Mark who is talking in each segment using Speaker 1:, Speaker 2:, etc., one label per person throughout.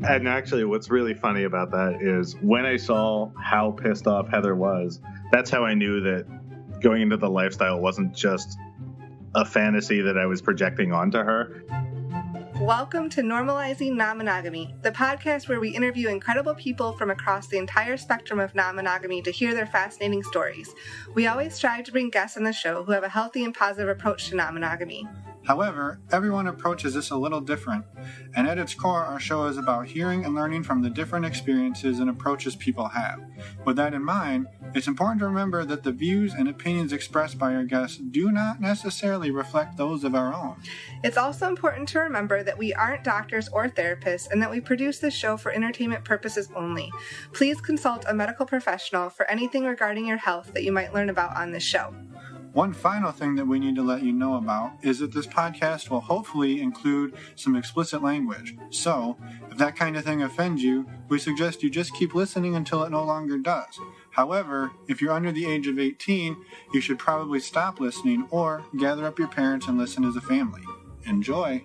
Speaker 1: And actually, what's really funny about that is when I saw how pissed off Heather was, that's how I knew that going into the lifestyle wasn't just a fantasy that I was projecting onto her.
Speaker 2: Welcome to Normalizing Non-Monogamy, the podcast where we interview incredible people from across the entire spectrum of non-monogamy to hear their fascinating stories. We always strive to bring guests on the show who have a healthy and positive approach to non-monogamy.
Speaker 3: However, everyone approaches this a little different, and at its core, our show is about hearing and learning from the different experiences and approaches people have. With that in mind, it's important to remember that the views and opinions expressed by our guests do not necessarily reflect those of our own.
Speaker 2: It's also important to remember that we aren't doctors or therapists and that we produce this show for entertainment purposes only. Please consult a medical professional for anything regarding your health that you might learn about on this show.
Speaker 3: One final thing that we need to let you know about is that this podcast will hopefully include some explicit language. So, if that kind of thing offends you, we suggest you just keep listening until it no longer does. However, if you're under the age of 18, you should probably stop listening or gather up your parents and listen as a family. Enjoy!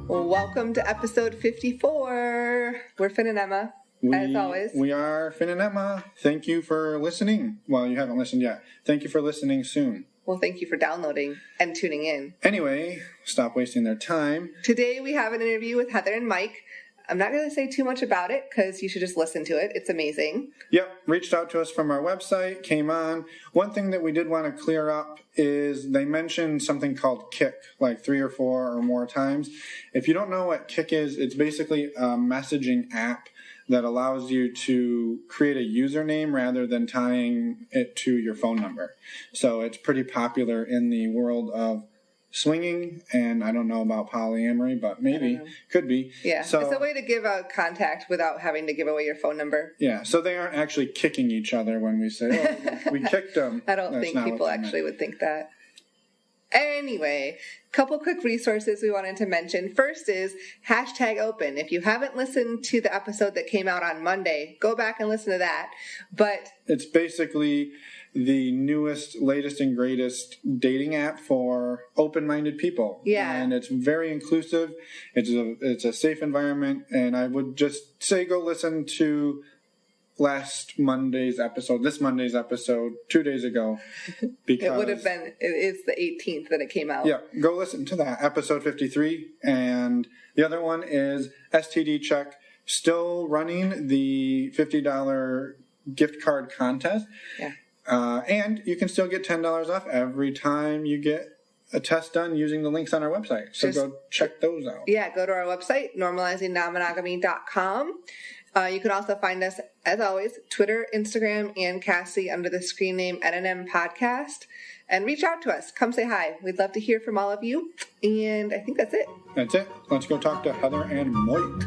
Speaker 2: Welcome to episode 54. We're Finn and Emma. As always.
Speaker 3: We are Finn and Emma. Thank you for listening. Well, you haven't listened yet. Thank you for listening soon.
Speaker 2: Well, thank you for downloading and tuning in.
Speaker 3: Anyway, stop wasting their time.
Speaker 2: Today we have an interview with Heather and Mike. I'm not going to say too much about it because you should just listen to it. It's amazing.
Speaker 3: Yep, reached out to us from our website, came on. One thing that we did want to clear up is they mentioned something called Kik, like 3 or 4 or more times. If you don't know what Kik is, it's basically a messaging app that allows you to create a username rather than tying it to your phone number. So it's pretty popular in the world of swinging, and I don't know about polyamory, but maybe, could be.
Speaker 2: Yeah,
Speaker 3: so,
Speaker 2: it's a way to give a contact without having to give away your phone number.
Speaker 3: Yeah, so they aren't actually kicking each other when we say, oh, we kicked them.
Speaker 2: I don't think people actually would think that. Anyway, couple quick resources we wanted to mention. First is #open. If you haven't listened to the episode that came out on Monday, go back and listen to that. But
Speaker 3: it's basically the newest, latest, and greatest dating app for open-minded people.
Speaker 2: Yeah.
Speaker 3: And it's very inclusive. It's a safe environment, and I would just say go listen to this Monday's episode 2 days ago, because
Speaker 2: it would have been, it's the 18th that it came out.
Speaker 3: Yeah, go listen to that, episode 53. And the other one is STD Check, still running the $50 gift card contest.
Speaker 2: Yeah.
Speaker 3: And you can still get $10 off every time you get a test done using the links on our website. So go check those out.
Speaker 2: Yeah, go to our website, normalizingnonmonogamy.com. You can also find us, as always, Twitter, Instagram, and Cassie under the screen name NNM Podcast. And reach out to us. Come say hi. We'd love to hear from all of you. And I think that's it.
Speaker 3: That's it. Let's go talk to Heather and Mike.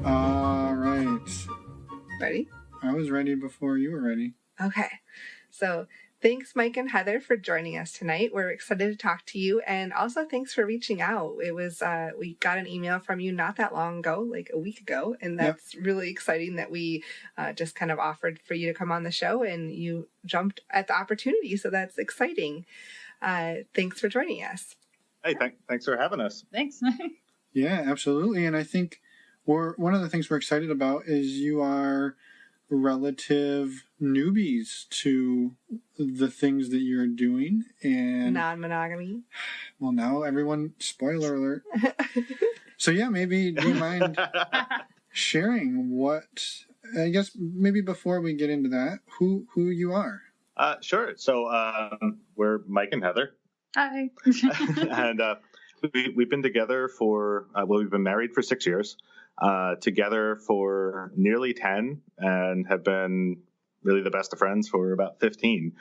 Speaker 3: All right.
Speaker 2: Ready?
Speaker 3: I was ready before you were ready.
Speaker 2: Okay. So thanks, Mike and Heather, for joining us tonight. We're excited to talk to you. And also thanks for reaching out. It was, we got an email from you not that long ago, like a week ago. And that's really exciting that we just kind of offered for you to come on the show and you jumped at the opportunity. So that's exciting. Thanks for joining us.
Speaker 1: Hey, thanks for having us.
Speaker 4: Thanks.
Speaker 3: Yeah, absolutely. And I think one of the things we're excited about is you are relative newbies to the things that you're doing and
Speaker 2: non-monogamy.
Speaker 3: Well, now everyone, spoiler alert. So yeah, maybe do you mind sharing what, I guess maybe before we get into that, who you are?
Speaker 1: Sure. So we're Mike and Heather.
Speaker 4: Hi.
Speaker 1: And we've been together we've been married for 6 years. Together for nearly 10 and have been really the best of friends for about 15.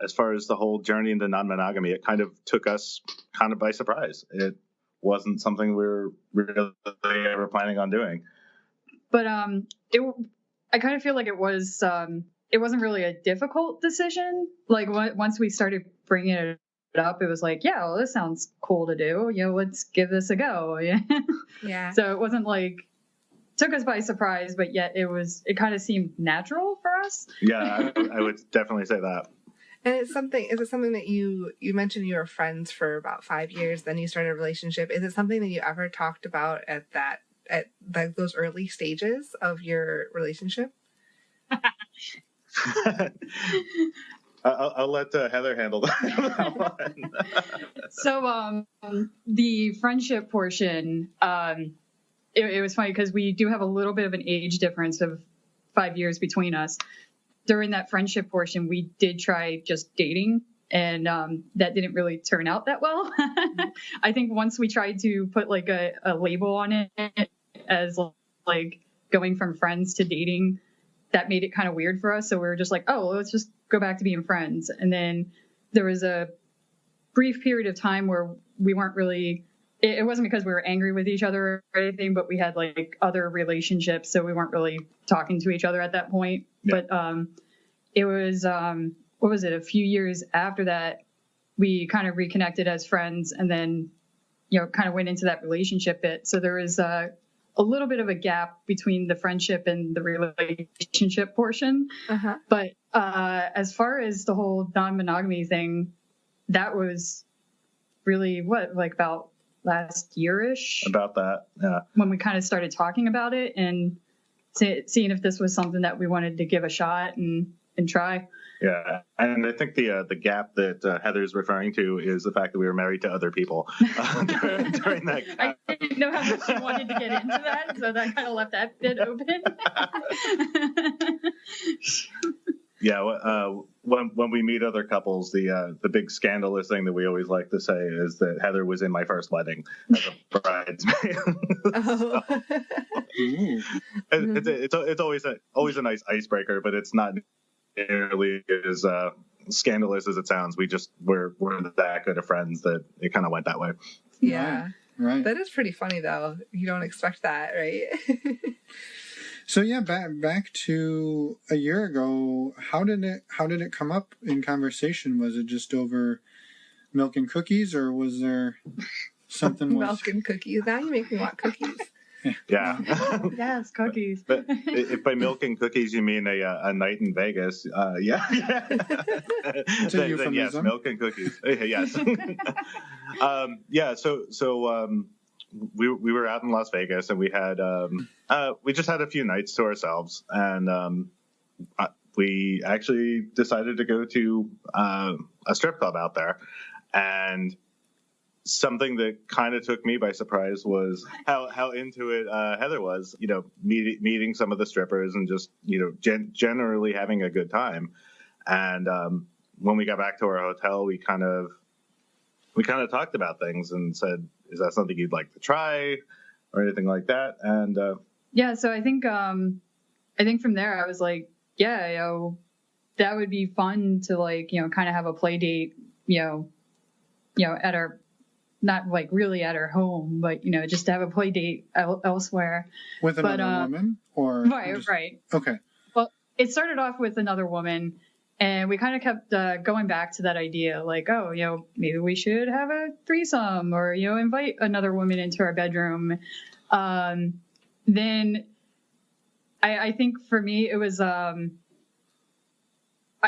Speaker 1: As far as the whole journey into non-monogamy, it kind of took us kind of by surprise. It wasn't something we were really ever planning on doing.
Speaker 4: But I kind of feel like it wasn't really a difficult decision. Like once we started bringing it up, it was like, yeah, well, this sounds cool to do. Let's give this a go.
Speaker 2: Yeah.
Speaker 4: So it wasn't like took us by surprise, but yet it kind of seemed natural for us.
Speaker 1: Yeah, I would definitely say that.
Speaker 2: And is it something that you mentioned you were friends for about 5 years, then you started a relationship. Is it something that you ever talked about at those early stages of your relationship?
Speaker 1: I'll let Heather handle that one.
Speaker 4: So the friendship portion, it was funny because we do have a little bit of an age difference of 5 years between us. During that friendship portion, we did try just dating, and that didn't really turn out that well. I think once we tried to put like a label on it as like going from friends to dating, that made it kind of weird for us. So we were just like, oh, let's just go back to being friends. And then there was a brief period of time where we weren't really, it wasn't because we were angry with each other or anything, but we had like other relationships. So we weren't really talking to each other at that point. Yeah. But it was, what was it? A few years after that, we kind of reconnected as friends, and then, kind of went into that relationship bit. So there was a little bit of a gap between the friendship and the relationship portion. Uh-huh. But as far as the whole non-monogamy thing, that was really about last year-ish?
Speaker 1: About that, yeah.
Speaker 4: When we kind of started talking about it and seeing if this was something that we wanted to give a shot and try.
Speaker 1: Yeah, and I think the gap that Heather's referring to is the fact that we were married to other people during that gap.
Speaker 4: I didn't know how much you wanted to get into that, so that kind of left that bit open.
Speaker 1: Yeah, when we meet other couples, the big scandalous thing that we always like to say is that Heather was in my first wedding as a bridesmaid.
Speaker 2: Oh.
Speaker 1: It's always a nice icebreaker, but it's not nearly as scandalous as it sounds. We're that good of friends that it kind of went that way.
Speaker 2: Yeah,
Speaker 3: right.
Speaker 2: That is pretty funny though. You don't expect that, right?
Speaker 3: So yeah, back to a year ago. How did it come up in conversation? Was it just over milk and cookies, or was there something?
Speaker 2: Milk and cookies. Now you make me want cookies.
Speaker 1: Yeah.
Speaker 4: Yes, cookies.
Speaker 1: But if by milk and cookies you mean a night in Vegas, yeah. then yes, milk and cookies. Yes. Yeah. So we were out in Las Vegas, and we just had a few nights to ourselves, and we actually decided to go to a strip club out there, and something that kind of took me by surprise was how into it Heather was, meeting some of the strippers and just, generally having a good time. And when we got back to our hotel, we kind of talked about things and said, is that something you'd like to try or anything like that? And
Speaker 4: yeah, so I think from there I was like, yeah, that would be fun to kind of have a play date, at our, not like really at her home, but just to have a play date elsewhere
Speaker 3: with another woman, or
Speaker 4: right.
Speaker 3: Okay.
Speaker 4: Well, it started off with another woman, and we kind of kept going back to that idea, like, oh, maybe we should have a threesome, or invite another woman into our bedroom. Then I think for me it was I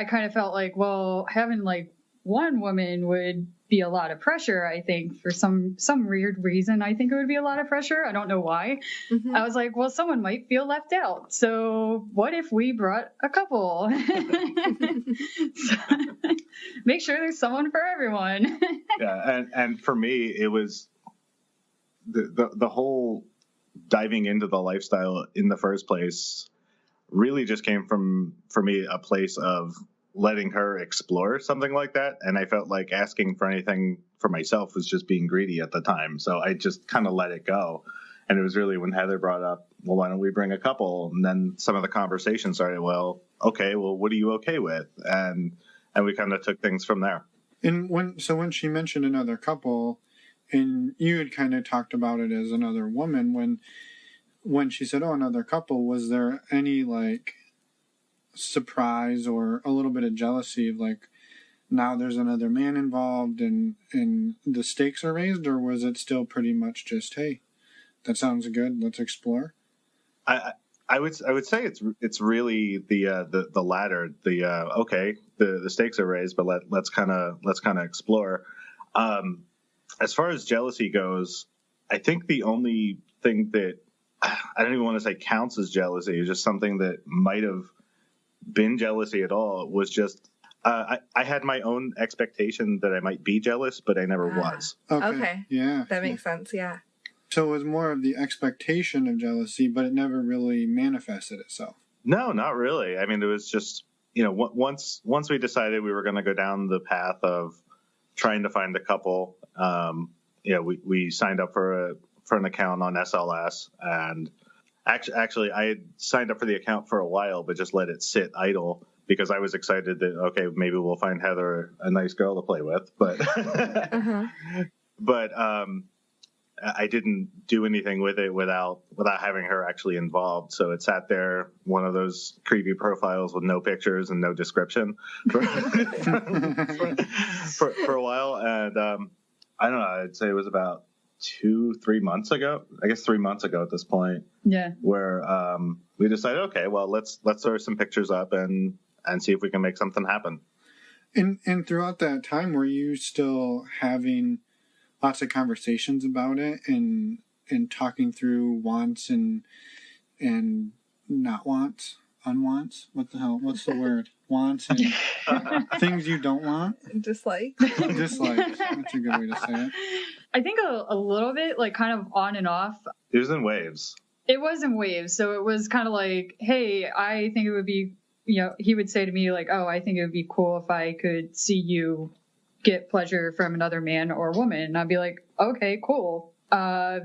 Speaker 4: kind of felt like, well, having like one woman would be a lot of pressure. I think for some weird reason, I think it would be a lot of pressure. I don't know why. Mm-hmm. I was like, well, someone might feel left out. So what if we brought a couple? So, make sure there's someone for everyone.
Speaker 1: Yeah, and for me, it was the whole diving into the lifestyle in the first place really just came from, for me, a place of letting her explore something like that. And I felt like asking for anything for myself was just being greedy at the time. So I just kind of let it go. And it was really when Heather brought up, well, why don't we bring a couple? And then some of the conversation started, well, what are you okay with? And we kind of took things from there.
Speaker 3: And when she mentioned another couple, and you had kind of talked about it as another woman, when she said, another couple, was there any surprise or a little bit of jealousy of now there's another man involved and the stakes are raised, or was it still pretty much just, hey, that sounds good, let's explore?
Speaker 1: I I would say it's really the latter. Okay, the stakes are raised, but let's kind of explore. As far as jealousy goes, I think the only thing that I don't even want to say counts as jealousy is just something that might have been jealousy at all was just I had my own expectation that I might be jealous, but I never was.
Speaker 2: Okay.
Speaker 3: Yeah.
Speaker 2: That makes sense. Yeah.
Speaker 3: So it was more of the expectation of jealousy, but it never really manifested itself.
Speaker 1: No, not really. I mean, it was just, once we decided we were going to go down the path of trying to find a couple, we signed up for an account on SLS, and actually I had signed up for the account for a while, but just let it sit idle because I was excited that, okay, maybe we'll find Heather a nice girl to play with, but but I didn't do anything with it without having her actually involved. So it sat there, one of those creepy profiles with no pictures and no description for a while. And I don't know, I'd say it was about 2-3 months ago, I guess 3 months ago at this point.
Speaker 4: Yeah.
Speaker 1: Where we decided, okay, well, let's throw some pictures up and see if we can make something happen.
Speaker 3: And throughout that time, were you still having lots of conversations about it and talking through wants and not wants, unwants? What the hell? What's the word? Wants and things you don't want?
Speaker 2: Dislike.
Speaker 3: Dislike. That's a good way to say it.
Speaker 4: I think a little bit, like kind of on and off.
Speaker 1: It was in waves.
Speaker 4: It was in waves. So it was kind of like, hey, I think it would be, he would say to me like, oh, I think it would be cool if I could see you get pleasure from another man or woman. And I'd be like, okay, cool. I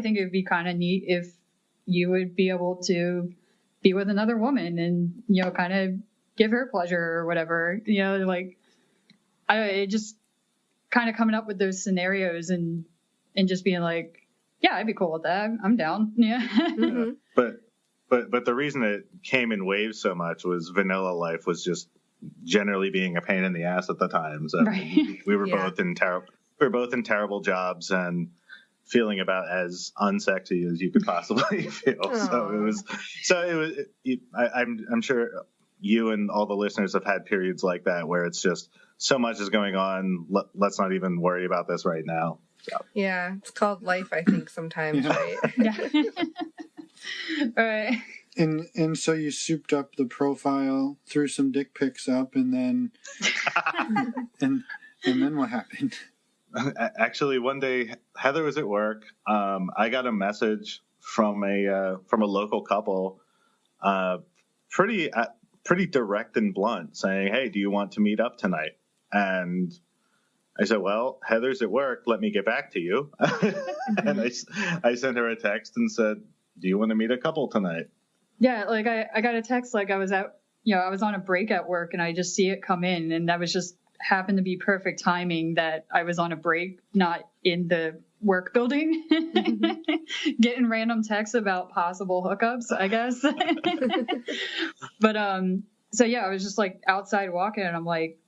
Speaker 4: think it would be kind of neat if you would be able to be with another woman and, kind of give her pleasure or whatever, it just kind of coming up with those scenarios and just being like, yeah, I'd be cool with that. I'm down. Yeah.
Speaker 2: Mm-hmm.
Speaker 1: But the reason it came in waves so much was vanilla life was just generally being a pain in the ass at the time. So
Speaker 4: right.
Speaker 1: we were both in terrible jobs and feeling about as unsexy as you could possibly feel.
Speaker 2: Aww.
Speaker 1: I'm sure you and all the listeners have had periods like that where it's just so much is going on. Let's not even worry about this right now. So.
Speaker 2: Yeah, it's called life, I think, sometimes, right?
Speaker 4: Yeah. All right.
Speaker 3: And so you souped up the profile, threw some dick pics up, and then and then what happened?
Speaker 1: Actually, one day Heather was at work. I got a message from a local couple, pretty direct and blunt, saying, "Hey, do you want to meet up tonight?" And I said, "Well, Heather's at work. Let me get back to you." And I sent her a text and said, "Do you want to meet a couple tonight?"
Speaker 4: Yeah, like I got a text like I was out, I was on a break at work and I just see it come in, and that was just happened to be perfect timing that I was on a break, not in the work building, getting random texts about possible hookups, I guess. But so yeah, I was just like outside walking and I'm like,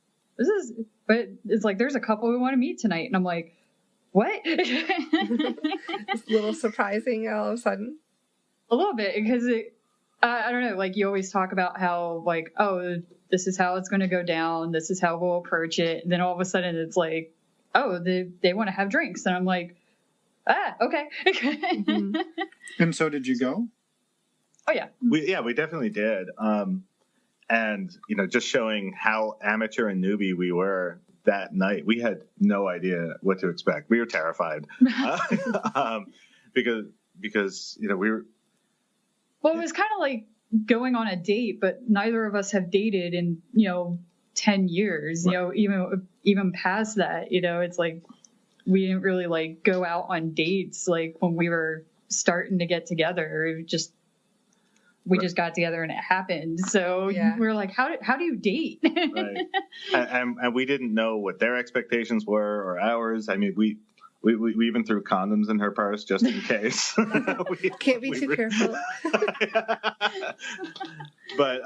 Speaker 4: but it's like there's a couple who want to meet tonight, and I'm like, what?
Speaker 2: It's a little surprising all of a sudden.
Speaker 4: A little bit, because I don't know, like you always talk about how like, oh, this is how it's going to go down, this is how we'll approach it, and then all of a sudden it's like, oh, they want to have drinks, and I'm like, okay.
Speaker 2: Mm-hmm.
Speaker 3: And so did you go?
Speaker 4: Oh yeah.
Speaker 1: We definitely did. And just showing how amateur and newbie we were that night, we had no idea what to expect. We were terrified because we were.
Speaker 4: Well, it was kind of like going on a date, but neither of us have dated in 10 years. Right. Even past that, it's like we didn't really like go out on dates like when we were starting to get together. It just we just got together and it happened. So we were like, how do you date?
Speaker 1: Right. And we didn't know what their expectations were or ours. I mean, we even threw condoms in her purse just in case.
Speaker 2: Can't be too careful.
Speaker 1: But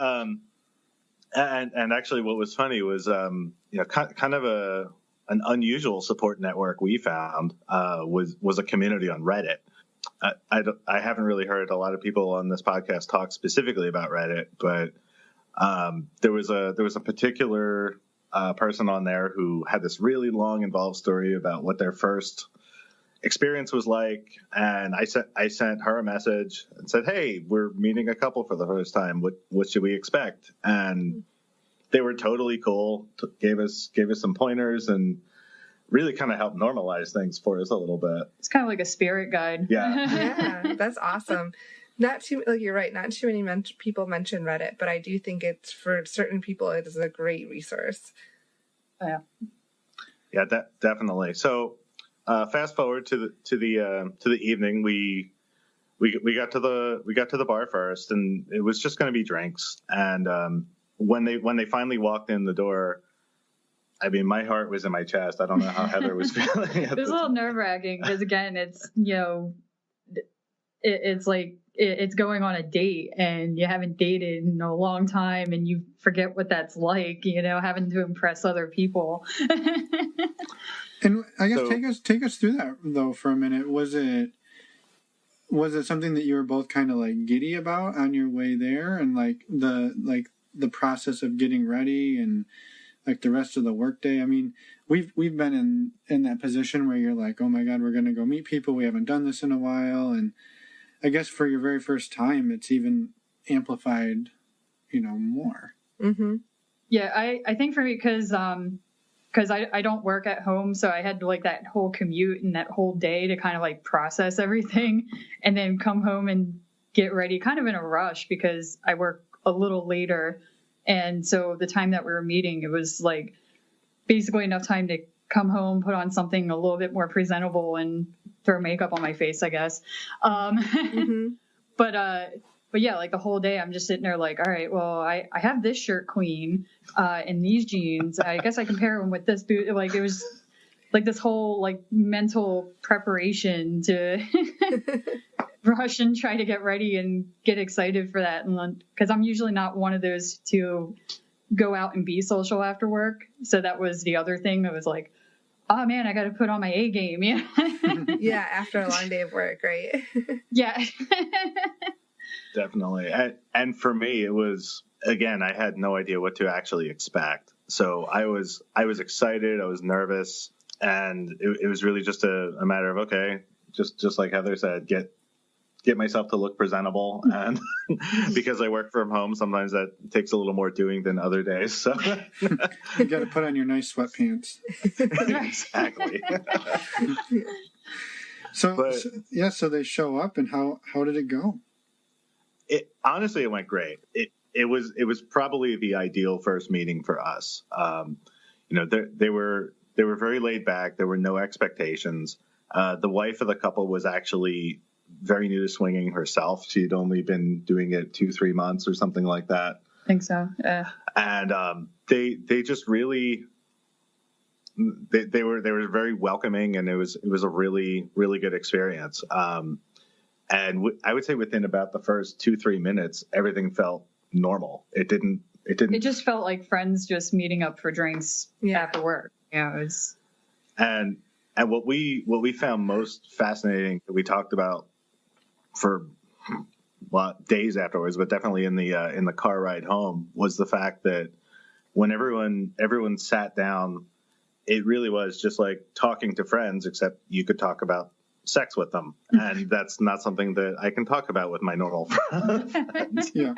Speaker 1: and actually, what was funny was kind of an unusual support network we found was a community on Reddit. I haven't really heard a lot of people on this podcast talk specifically about Reddit, but there was a particular person on there who had this really long, involved story about what their first experience was like, and I sent her a message and said, "Hey, we're meeting a couple for the first time. What should we expect?" And they were totally cool. Gave us some pointers and really kind of helped normalize things for us a little bit.
Speaker 4: It's kind of like a spirit guide.
Speaker 1: Yeah.
Speaker 2: Yeah, that's awesome. Not too, like you're right, not too many people mention Reddit, but I do think it's, for certain people, it is a great resource.
Speaker 4: Yeah.
Speaker 1: Yeah, definitely. So, fast forward to the evening, we got to the bar first, and it was just going to be drinks. And when they finally walked in the door, I mean, my heart was in my chest. I don't know how Heather was feeling.
Speaker 4: It was a little nerve-wracking because, again, it's, it's like it's going on a date and you haven't dated in a long time and you forget what that's like, having to impress other people.
Speaker 3: And I guess take us through that though for a minute. Was it something that you were both kind of like giddy about on your way there, and like the process of getting ready and like the rest of the workday? I mean, we've been in that position where you're like, oh my God, we're going to go meet people. We haven't done this in a while. And I guess for your very first time, it's even amplified, more.
Speaker 2: Mm-hmm.
Speaker 4: Yeah, I think for me, because I don't work at home, so I had to, like, that whole commute and that whole day to kind of like process everything and then come home and get ready kind of in a rush because I work a little later. And so the time that we were meeting, it was like basically enough time to come home, put on something a little bit more presentable and throw makeup on my face, I guess.
Speaker 2: Mm-hmm.
Speaker 4: But yeah, like the whole day I'm just sitting there like, all right, well, I have this shirt queen and these jeans. I guess I can pair them with this boot. Like it was like this whole like mental preparation to rush and try to get ready and get excited for that. And because I'm usually not one of those to go out and be social after work. So that was the other thing that was like, oh man, I got to put on my A game. Yeah.
Speaker 2: Yeah. After a long day of work. Right.
Speaker 4: Yeah.
Speaker 1: Definitely. And for me, it was, again, I had no idea what to actually expect. So I was excited. I was nervous, and it was really just a matter of, okay, just like Heather said, get myself to look presentable. And because I work from home, sometimes that takes a little more doing than other days. So
Speaker 3: you got to put on your nice sweatpants.
Speaker 1: Exactly.
Speaker 3: So they show up, and how did it go?
Speaker 1: Honestly, it went great. It was probably the ideal first meeting for us. They were very laid back. There were no expectations. The wife of the couple was actually very new to swinging herself. She'd only been doing it 2-3 months or something like that.
Speaker 4: I think so.
Speaker 1: And they just really they were very welcoming, and it was a really, really good experience. And I would say within about the first 2-3 minutes, everything felt normal. It
Speaker 4: just felt like friends just meeting up for drinks after work. Yeah, it was.
Speaker 1: And what we found most fascinating that we talked about for days afterwards, but definitely in the car ride home, was the fact that when everyone sat down, it really was just like talking to friends, except you could talk about sex with them, and that's not something that I can talk about with my normal friends.
Speaker 2: Yeah.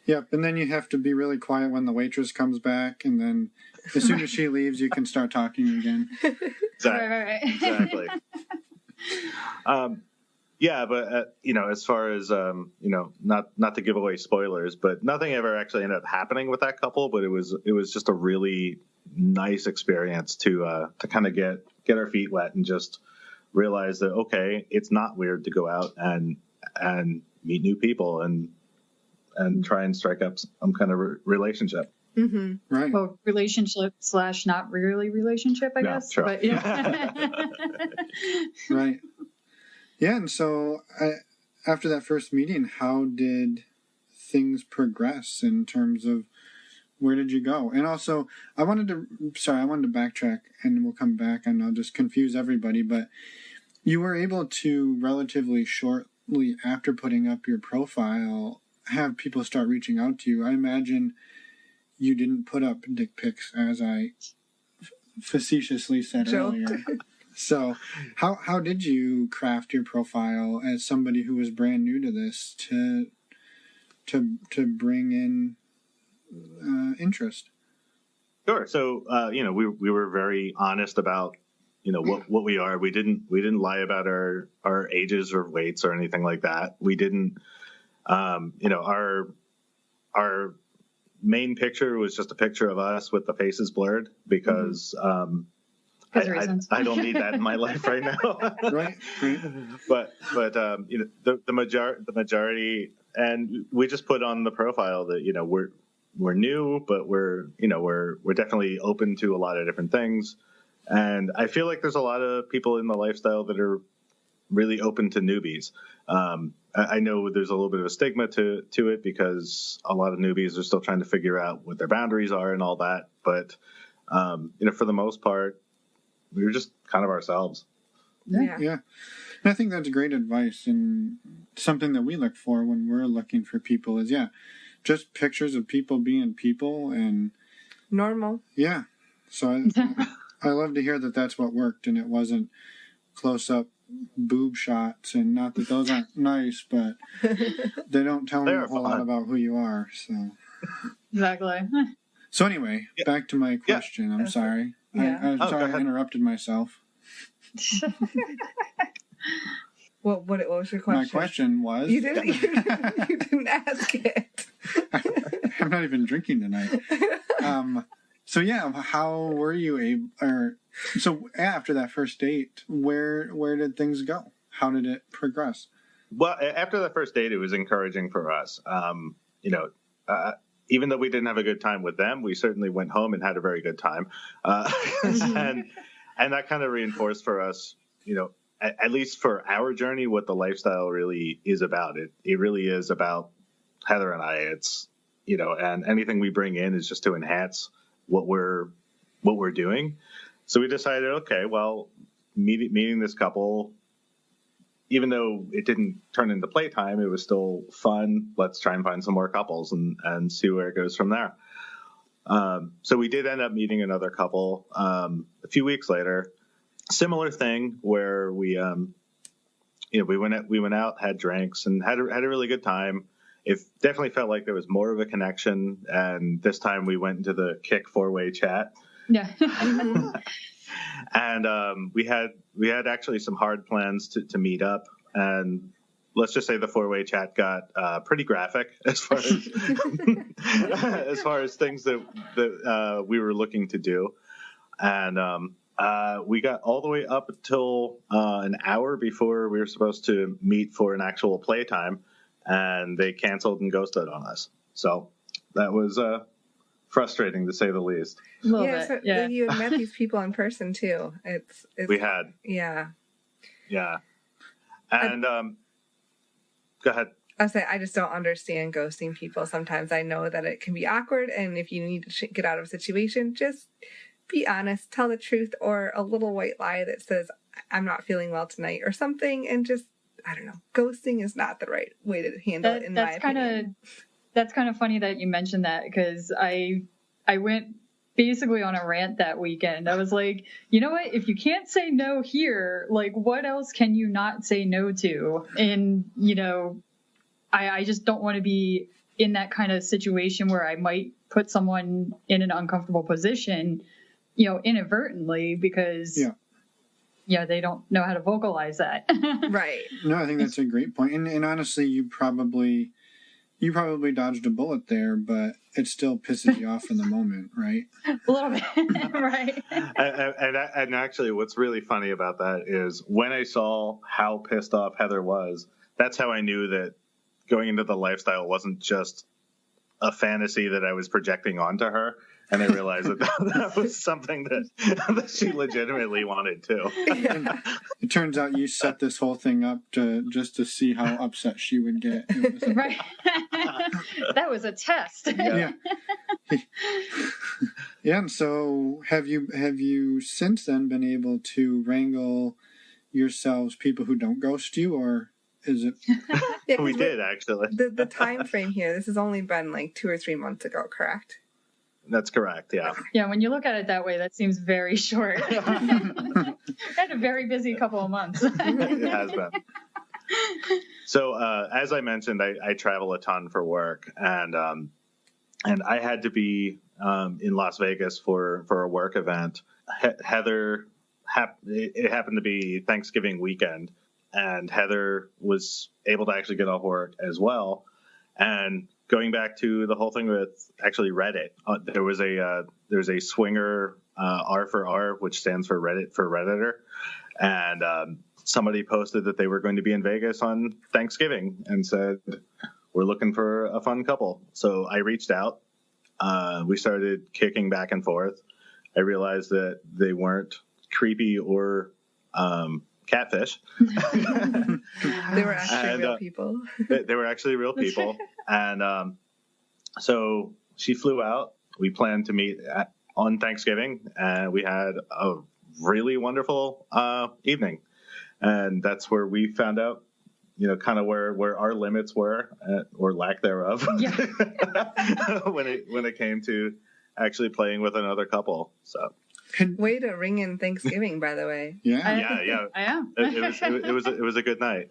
Speaker 3: Yep. And then you have to be really quiet when the waitress comes back, and then as soon as she leaves, you can start talking again.
Speaker 1: Exactly. Yeah, but as far as not to give away spoilers, but nothing ever actually ended up happening with that couple. But it was just a really nice experience to kind of get our feet wet and just realize that, okay, it's not weird to go out and meet new people and try and strike up some kind of relationship.
Speaker 2: Mm-hmm.
Speaker 3: Right.
Speaker 4: Well, relationship / not really relationship, I guess.
Speaker 1: True.
Speaker 4: But, yeah.
Speaker 3: Right. Yeah. And so after that first meeting, how did things progress in terms of where did you go? And also, I wanted to backtrack, and we'll come back and I'll just confuse everybody. But You were able to relatively shortly after putting up your profile have people start reaching out to you. I imagine you didn't put up dick pics, as I facetiously said earlier. So how did you craft your profile as somebody who was brand new to this to bring in interest?
Speaker 1: Sure. So we were very honest about what we are. We didn't lie about our ages or weights or anything like that. We didn't our main picture was just a picture of us with the faces blurred because I don't need that in my life right now.
Speaker 3: Right.
Speaker 1: But the majority, and we just put on the profile that we're new, but we're definitely open to a lot of different things. And I feel like there's a lot of people in the lifestyle that are really open to newbies. I know there's a little bit of a stigma to it because a lot of newbies are still trying to figure out what their boundaries are and all that. But for the most part, we were just kind of ourselves.
Speaker 3: Yeah. And I think that's great advice, and something that we look for when we're looking for people is just pictures of people being people and
Speaker 2: normal.
Speaker 3: Yeah. So I love to hear that that's what worked, and it wasn't close-up boob shots, and not that those aren't nice, but they don't tell me a whole lot about who you are. So
Speaker 4: exactly.
Speaker 3: So anyway, back to my question. I'm sorry. I'm sorry I interrupted myself.
Speaker 2: What was your question?
Speaker 3: My question was...
Speaker 2: You didn't ask it.
Speaker 3: I'm not even drinking tonight. So how were you able... So after that first date, where did things go? How did it progress?
Speaker 1: Well, after the first date, it was encouraging for us. Even though we didn't have a good time with them, we certainly went home and had a very good time. And that kind of reinforced for us, at least for our journey, what the lifestyle really is about. It really is about Heather and I. It's, and anything we bring in is just to enhance what we're doing. So we decided, okay, well, meeting this couple, even though it didn't turn into playtime, it was still fun. Let's try and find some more couples and see where it goes from there. So we did end up meeting another couple a few weeks later. Similar thing where we went out, had drinks, and had a really good time. It definitely felt like there was more of a connection, and this time we went into the Kick 4-way chat.
Speaker 4: Yeah.
Speaker 1: And we had actually some hard plans to meet up, and let's just say the 4-way chat got pretty graphic as far as things that we were looking to do, and we got all the way up until an hour before we were supposed to meet for an actual playtime, and they canceled and ghosted on us. So that was frustrating, to say the least.
Speaker 2: So you had met these people in person too. It's
Speaker 1: we had.
Speaker 2: Yeah.
Speaker 1: And go ahead.
Speaker 2: I just don't understand ghosting people. Sometimes I know that it can be awkward, and if you need to get out of a situation, just be honest, tell the truth, or a little white lie that says, I'm not feeling well tonight or something, and just, I don't know. Ghosting is not the right way to handle it, in my opinion.
Speaker 4: That's kind of funny that you mentioned that, because I went basically on a rant that weekend. I was like, you know what? If you can't say no here, like, what else can you not say no to? And, I just don't want to be in that kind of situation where I might put someone in an uncomfortable position, inadvertently, because they don't know how to vocalize that.
Speaker 2: Right.
Speaker 3: No, I think that's a great point. And honestly, you probably dodged a bullet there, but it still pisses you off in the moment, right?
Speaker 4: A little bit, right?
Speaker 1: And actually, what's really funny about that is when I saw how pissed off Heather was, that's how I knew that going into the lifestyle wasn't just a fantasy that I was projecting onto her. And I realized that was something that she legitimately wanted too.
Speaker 3: Yeah. It turns out you set this whole thing up just to see how upset she would get.
Speaker 4: Right. That was a test.
Speaker 3: Yeah. Yeah. And so have you since then been able to wrangle yourselves people who don't ghost you, or is it?
Speaker 2: Yeah, 'cause
Speaker 1: We did, actually.
Speaker 2: The time frame here, this has only been like 2 or 3 months ago, correct?
Speaker 1: That's correct, yeah.
Speaker 4: Yeah, when you look at it that way, that seems very short. Had a very busy couple of months.
Speaker 1: It has been. So, as I mentioned, I travel a ton for work, and I had to be in Las Vegas for a work event. Heather, it happened to be Thanksgiving weekend, and Heather was able to actually get off work as well. And going back to the whole thing with actually Reddit, there's a swinger R for R, which stands for Reddit for Redditor, and somebody posted that they were going to be in Vegas on Thanksgiving and said, we're looking for a fun couple. So I reached out. We started kicking back and forth. I realized that they weren't creepy or catfish.
Speaker 2: They were actually real people.
Speaker 1: They were actually real people. And so she flew out. We planned to meet on Thanksgiving, and we had a really wonderful evening. And that's where we found out, kind of where our limits were, or lack thereof,
Speaker 4: Yeah.
Speaker 1: when it came to actually playing with another couple. So
Speaker 2: Way to ring in Thanksgiving, by the way.
Speaker 3: Yeah.
Speaker 1: yeah.
Speaker 4: I am.
Speaker 1: It was a good night.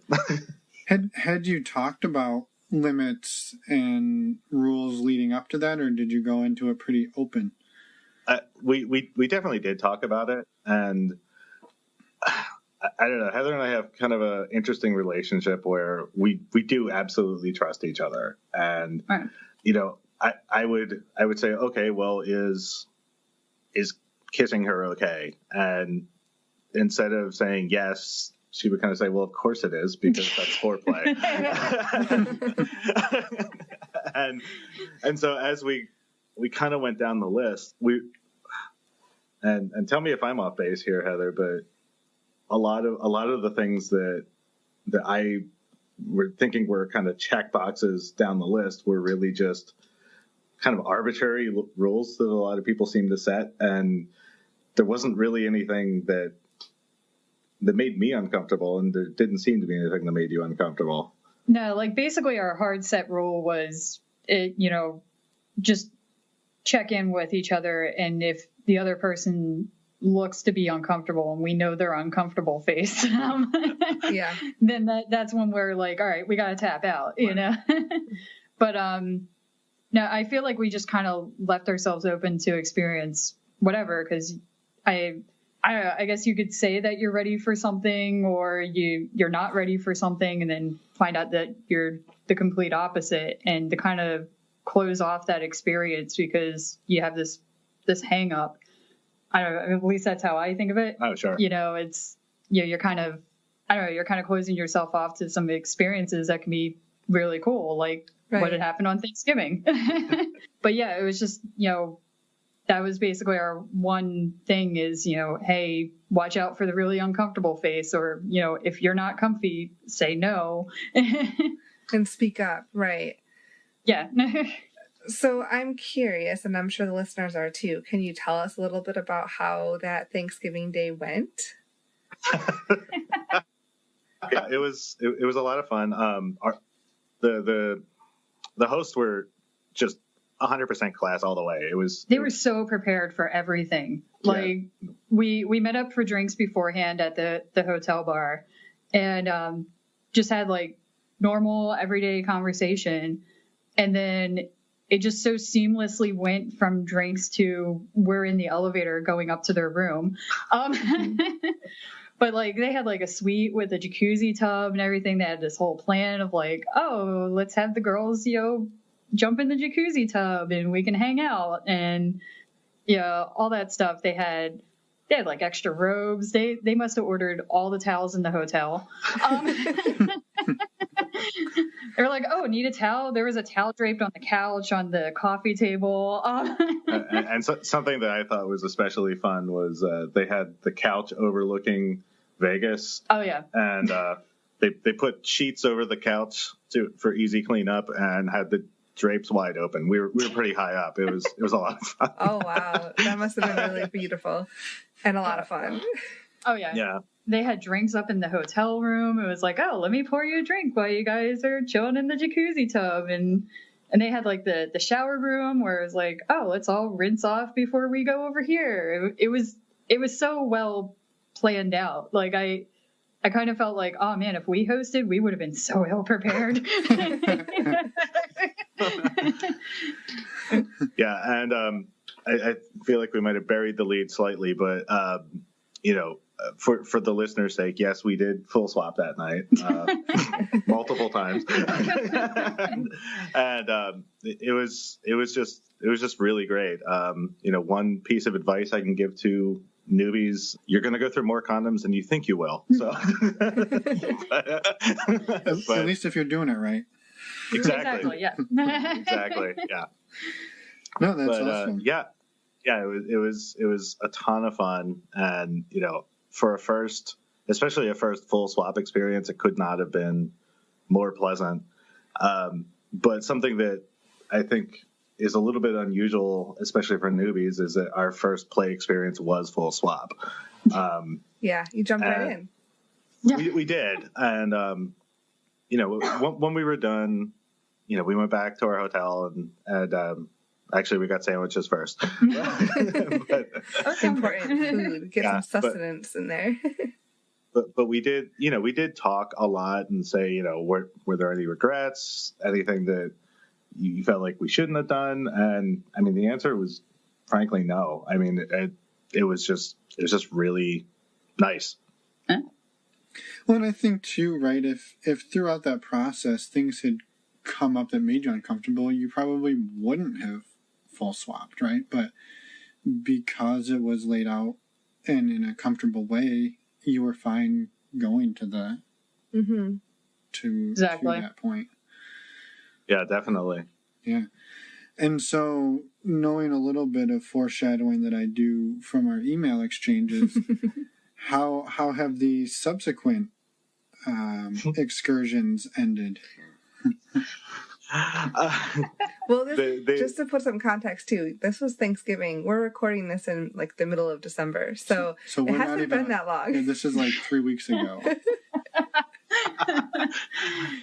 Speaker 3: Had you talked about limits and rules leading up to that, or did you go into it pretty open?
Speaker 1: We definitely did talk about it, and I don't know. Heather and I have kind of an interesting relationship where we do absolutely trust each other, and
Speaker 4: Right.
Speaker 1: I would say, okay, well, is kissing her okay? And instead of saying yes, she would kind of say, well, of course it is, because that's foreplay. and so as we kind of went down the list, and tell me if I'm off base here, Heather, but a lot of the things that I were thinking were kind of check boxes down the list were really just kind of arbitrary rules that a lot of people seem to set, and there wasn't really anything that made me uncomfortable, and there didn't seem to be anything that made you uncomfortable.
Speaker 4: No, like basically our hard set rule was, just check in with each other, and if the other person looks to be uncomfortable and we know they're uncomfortable face,
Speaker 2: Yeah.
Speaker 4: then that's when we're like, all right, we got to tap out, But no, I feel like we just kind of left ourselves open to experience whatever, because I don't know, I guess you could say that you're ready for something, or you're not ready for something, and then find out that you're the complete opposite, and to kind of close off that experience because you have this hang up. I don't know, at least that's how I think of it.
Speaker 1: Oh, sure.
Speaker 4: It's you're kind of, I don't know, you're kind of closing yourself off to some experiences that can be really cool, like what had happened on Thanksgiving. But yeah, it was just, that was basically our one thing is, hey, watch out for the really uncomfortable face, or, if you're not comfy, say no.
Speaker 2: And speak up, right.
Speaker 4: Yeah.
Speaker 2: So I'm curious, and I'm sure the listeners are too. Can you tell us a little bit about how that Thanksgiving Day went?
Speaker 1: Yeah, it was a lot of fun. The hosts were just 100% class all the way. They
Speaker 4: were so prepared for everything. Like we met up for drinks beforehand at the hotel bar, and just had like normal everyday conversation, and then it just so seamlessly went from drinks to we're in the elevator going up to their room. But like they had like a suite with a jacuzzi tub and everything. They had this whole plan of like, oh, let's have the girls, jump in the jacuzzi tub and we can hang out, and all that stuff. They had like extra robes. They must have ordered all the towels in the hotel. They were like, oh, need a towel? There was a towel draped on the couch, on the coffee table.
Speaker 1: And something that I thought was especially fun was they had the couch overlooking Vegas.
Speaker 4: Oh yeah.
Speaker 1: And they put sheets over the couch for easy cleanup, and had the drapes wide open. We were pretty high up. It was a lot of fun.
Speaker 2: Oh wow, that must have been really beautiful and a lot of fun.
Speaker 4: Oh yeah.
Speaker 1: Yeah.
Speaker 4: they had drinks up in the hotel room. It was like, oh, let me pour you a drink while you guys are chilling in the jacuzzi tub. And they had like the shower room where it was like, oh, let's all rinse off before we go over here. It was so well planned out. Like I kind of felt like, oh man, if we hosted, we would have been so ill prepared.
Speaker 1: Yeah, and I feel like we might have buried the lead slightly, but for the listeners' sake, yes, we did full swap that night multiple times, and it was just really great. One piece of advice I can give to newbies: you're going to go through more condoms than you think you will. So,
Speaker 3: at least if you're doing it right.
Speaker 1: Exactly.
Speaker 4: Yeah.
Speaker 1: Exactly. Yeah.
Speaker 3: No, that's awesome.
Speaker 1: Yeah. It was a ton of fun, and for especially a first full swap experience, it could not have been more pleasant. But something that I think is a little bit unusual, especially for newbies, is that our first play experience was full swap.
Speaker 2: Yeah, you jumped right in.
Speaker 4: Yeah.
Speaker 1: We did, and when we were done, we went back to our hotel and actually we got sandwiches first. But,
Speaker 2: important food, get some sustenance in there.
Speaker 1: but we did talk a lot and say, were there any regrets, anything that you felt like we shouldn't have done? And I mean, the answer was frankly no. I mean, it was just really nice.
Speaker 3: Well, and I think too, right, if throughout that process things had come up that made you uncomfortable, you probably wouldn't have full swapped, right? But because it was laid out and in a comfortable way, you were fine going to the to that point.
Speaker 1: Yeah, definitely.
Speaker 3: Yeah. And so, knowing a little bit of foreshadowing that I do from our email exchanges, how have the subsequent excursions ended?
Speaker 2: Well, just to put some context too, this was Thanksgiving. We're recording this in like the middle of December, so it hasn't been that long.
Speaker 3: Yeah, this is like 3 weeks ago.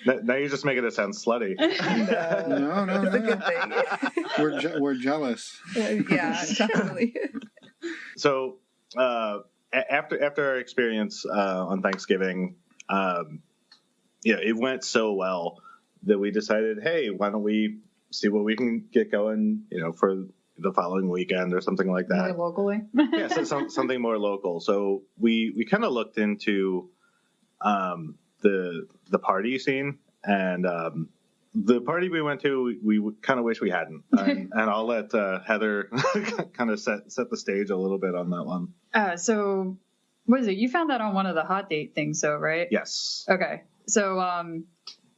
Speaker 1: Now you're just making it sound slutty.
Speaker 3: No.
Speaker 2: It's a good thing.
Speaker 3: We're jealous.
Speaker 2: Yeah, definitely.
Speaker 1: So after our experience on Thanksgiving, it went so well that we decided, hey, why don't we see what we can get going, for the following weekend or something like that.
Speaker 4: More locally.
Speaker 1: Yeah, so something more local. So we kind of looked into the party scene, and the party we went to, we kind of wish we hadn't. And I'll let Heather kind of set the stage a little bit on that one.
Speaker 4: So what is it? You found that on one of the hot date things, though, right?
Speaker 1: Yes.
Speaker 4: Okay.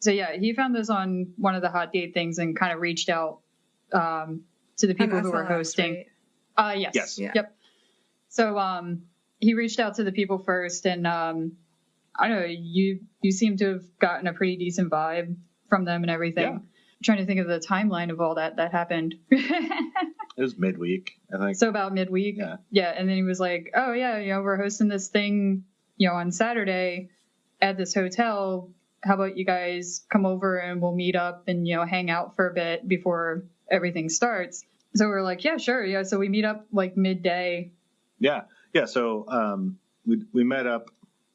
Speaker 4: So yeah, he found this on one of the hot date things and kind of reached out to the people who were hosting.
Speaker 2: Right?
Speaker 4: Yes.
Speaker 2: Yeah.
Speaker 4: Yep. So he reached out to the people first, and I don't know, you seem to have gotten a pretty decent vibe from them and everything. Yeah. I'm trying to think of the timeline of all that happened.
Speaker 1: It was midweek, I think.
Speaker 4: So about midweek.
Speaker 1: Yeah.
Speaker 4: Yeah, and then he was like, "Oh yeah, we're hosting this thing, on Saturday at this hotel. How about you guys come over and we'll meet up and, hang out for a bit before everything starts." So we're like, yeah, sure. Yeah. So we meet up like midday.
Speaker 1: Yeah. Yeah. So we met up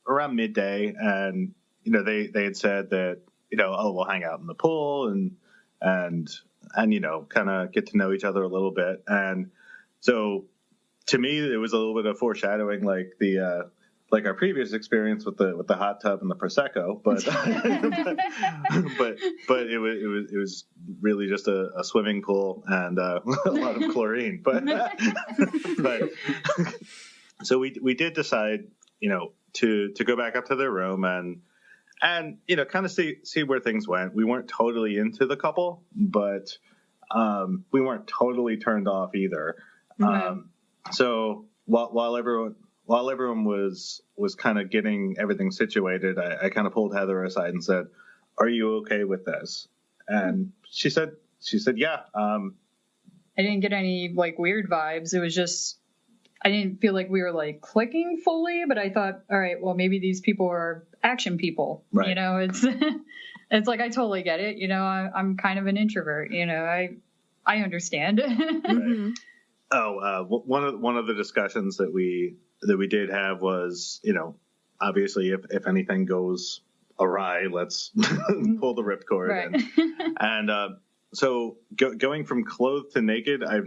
Speaker 1: around midday, and, they had said that, we'll hang out in the pool and kind of get to know each other a little bit. And so to me, it was a little bit of foreshadowing, like like our previous experience with the hot tub and the Prosecco, but but it was really just a swimming pool and a lot of chlorine. But so we did decide, to go back up to their room and kind of see where things went. We weren't totally into the couple, but we weren't totally turned off either. Mm-hmm. So while everyone was kind of getting everything situated, I kind of pulled Heather aside and said, "Are you okay with this?" And she said, "Yeah."
Speaker 4: I didn't get any like weird vibes. It was just I didn't feel like we were like clicking fully, but I thought, all right, well, maybe these people are action people.
Speaker 1: Right.
Speaker 4: You know, it's like I totally get it. You know, I'm kind of an introvert. You know, I understand.
Speaker 2: Mm-hmm.
Speaker 1: One of the discussions that we did have was, you know, obviously if anything goes awry, let's pull the ripcord.
Speaker 4: Right.
Speaker 1: And so going from clothed to naked, I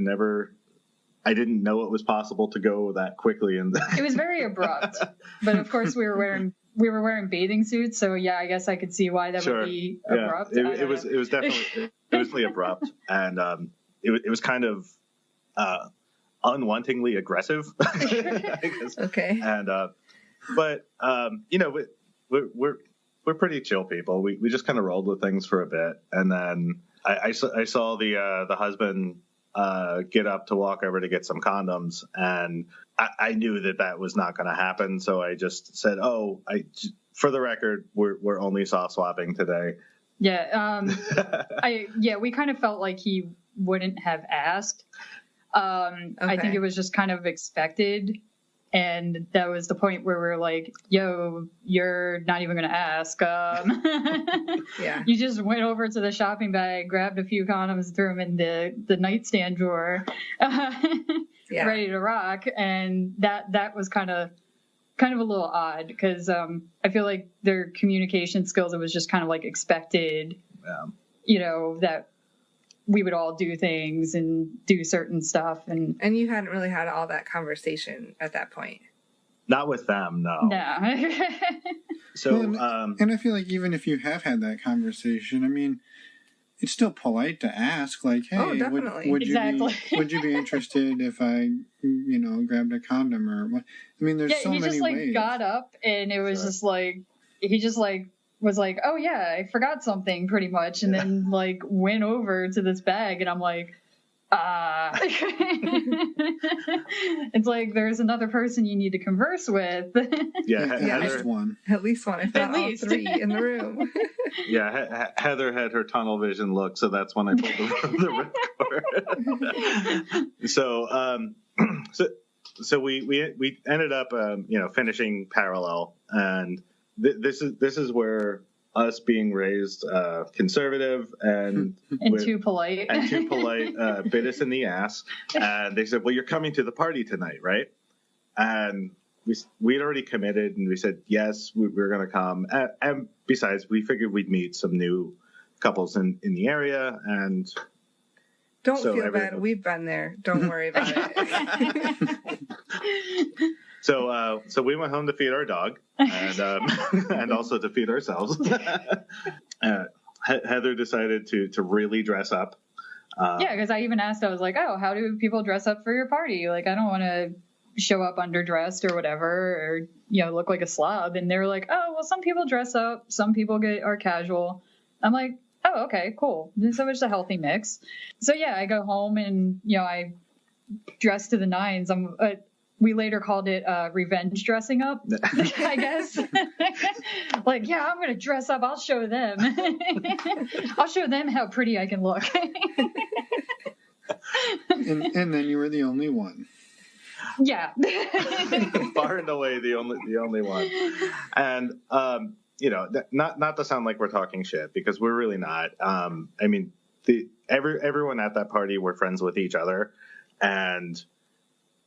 Speaker 1: didn't know it was possible to go that quickly. And
Speaker 4: it was very abrupt, but of course we were wearing bathing suits, so yeah, I guess I could see why that would be abrupt.
Speaker 1: Yeah, it was definitely abrupt, and it was kind of unwantingly aggressive, I guess.
Speaker 2: Okay.
Speaker 1: And but you know, we're pretty chill people. We just kind of rolled with things for a bit, and then I saw the husband get up to walk over to get some condoms, and I knew that was not going to happen. So I just said, for the record, we're only soft swapping today.
Speaker 4: Yeah. We kind of felt like he wouldn't have asked. Okay. I think it was just kind of expected. And that was the point where we're like, yo, you're not even going to ask.
Speaker 2: Yeah.
Speaker 4: You just went over to the shopping bag, grabbed a few condoms, threw them in the nightstand drawer, ready to rock. And that was kind of a little odd because I feel like their communication skills, it was just kind of like expected, you know, that we would all do things and do certain stuff. And
Speaker 2: you hadn't really had all that conversation at that point.
Speaker 1: Not with them, no.
Speaker 4: No.
Speaker 3: So, and I feel like even if you have had that conversation, I mean, it's still polite to ask, like, hey, would you be interested if I, you know, grabbed a condom or what? I mean, there's so many ways.
Speaker 4: He just like got up and it was just like, he just like was like, oh yeah, I forgot something pretty much. And then like went over to this bag and I'm like, it's like, there's another person you need to converse with.
Speaker 3: At least one,
Speaker 2: if not all three in the room.
Speaker 1: Yeah. Heather had her tunnel vision look. So that's when I pulled the ripcord. So we ended up, you know, finishing parallel, and this is where us being raised conservative and
Speaker 4: too polite
Speaker 1: bit us in the ass. And they said, well, you're coming to the party tonight, right? And we'd already committed, and we said yes, we were going to come. And besides, we figured we'd meet some new couples in the area. And
Speaker 2: don't feel bad, we've been there, don't worry about it.
Speaker 1: So we went home to feed our dog, and and also to feed ourselves. Heather decided to really dress up.
Speaker 4: Because I even asked, I was like, oh, how do people dress up for your party? Like, I don't want to show up underdressed or whatever, or, you know, look like a slob. And they were like, oh, well, some people dress up, some people are casual. I'm like, oh, okay, cool. So it's a healthy mix. So yeah, I go home and, you know, I dress to the nines. We later called it revenge dressing up, I guess. Like, yeah, I'm going to dress up. I'll show them. I'll show them how pretty I can look.
Speaker 3: and then you were the only one.
Speaker 4: Yeah.
Speaker 1: Far and away the only one. And, you know, not to sound like we're talking shit, because we're really not. I mean, everyone at that party were friends with each other. And